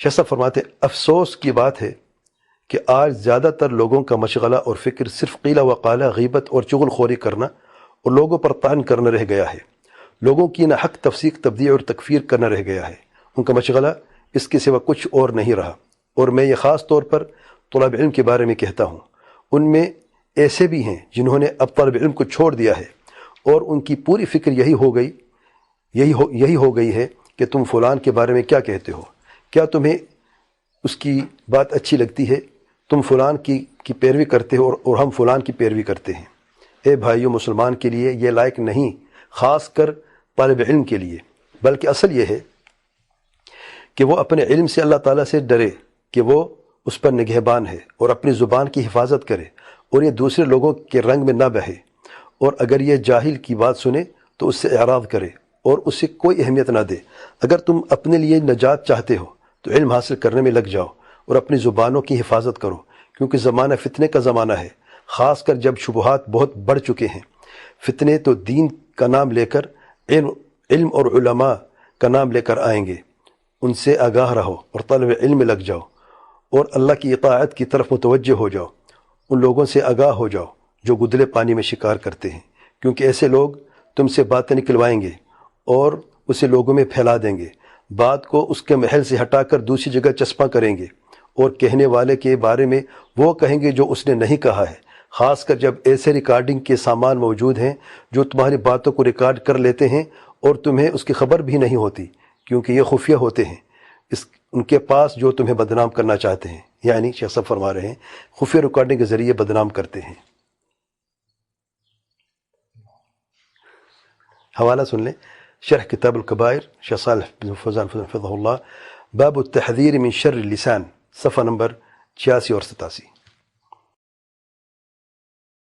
شیخ صاحب فرماتے ہیں افسوس کی بات ہے کہ آج زیادہ تر لوگوں کا مشغلہ اور فکر صرف قیل و قال، غیبت اور چغل خوری کرنا اور لوگوں پر طعن کرنا رہ گیا ہے. لوگوں کی نہ حق تفسیق، تبدیع اور تکفیر کرنا رہ گیا ہے. ان کا مشغلہ اس کے سوا کچھ اور نہیں رہا. اور میں یہ خاص طور پر طلاب علم کے بارے میں کہتا ہوں. ان میں ایسے بھی ہیں جنہوں نے اب طالب علم کو چھوڑ دیا ہے اور ان کی پوری فکر یہی ہو گئی ہے کہ تم فلان کے بارے میں کیا کہتے ہو، کیا تمہیں اس کی بات اچھی لگتی ہے، تم فلان کی پیروی کرتے ہو اور ہم فلان کی پیروی کرتے ہیں. اے بھائیو، مسلمان کے لیے یہ لائق نہیں، خاص کر طالب علم کے لیے. بلکہ اصل یہ ہے کہ وہ اپنے علم سے اللہ تعالیٰ سے ڈرے کہ وہ اس پر نگہبان ہے، اور اپنی زبان کی حفاظت کرے اور یہ دوسرے لوگوں کے رنگ میں نہ بہے. اور اگر یہ جاہل کی بات سنے تو اس سے اعراض کرے اور اسے کوئی اہمیت نہ دے. اگر تم اپنے لیے نجات چاہتے ہو تو علم حاصل کرنے میں لگ جاؤ اور اپنی زبانوں کی حفاظت کرو، کیونکہ زمانہ فتنے کا زمانہ ہے، خاص کر جب شبہات بہت بڑھ چکے ہیں. فتنے تو دین کا نام لے کر، علم اور علماء کا نام لے کر آئیں گے. ان سے آگاہ رہو اور طلب علم میں لگ جاؤ اور اللہ کی اطاعت کی طرف متوجہ ہو جاؤ. ان لوگوں سے آگاہ ہو جاؤ جو گدلے پانی میں شکار کرتے ہیں، کیونکہ ایسے لوگ تم سے باتیں نکلوائیں گے اور اسے لوگوں میں پھیلا دیں گے. بات کو اس کے محل سے ہٹا کر دوسری جگہ چسپاں کریں گے اور کہنے والے کے بارے میں وہ کہیں گے جو اس نے نہیں کہا ہے، خاص کر جب ایسے ریکارڈنگ کے سامان موجود ہیں جو تمہاری باتوں کو ریکارڈ کر لیتے ہیں اور تمہیں اس کی خبر بھی نہیں ہوتی، کیونکہ یہ خفیہ ہوتے ہیں ان کے پاس جو تمہیں بدنام کرنا چاہتے ہیں. یعنی شیخ صاحب فرما رہے ہیں خفیہ ریکارڈنگ کے ذریعے بدنام کرتے ہیں. حوالہ سن لیں، شرح کتاب الکبائر، شیخ صالح بن فوزان حفظہ اللہ، باب التحذیر من شر اللسان، صفحہ نمبر 86 اور 87.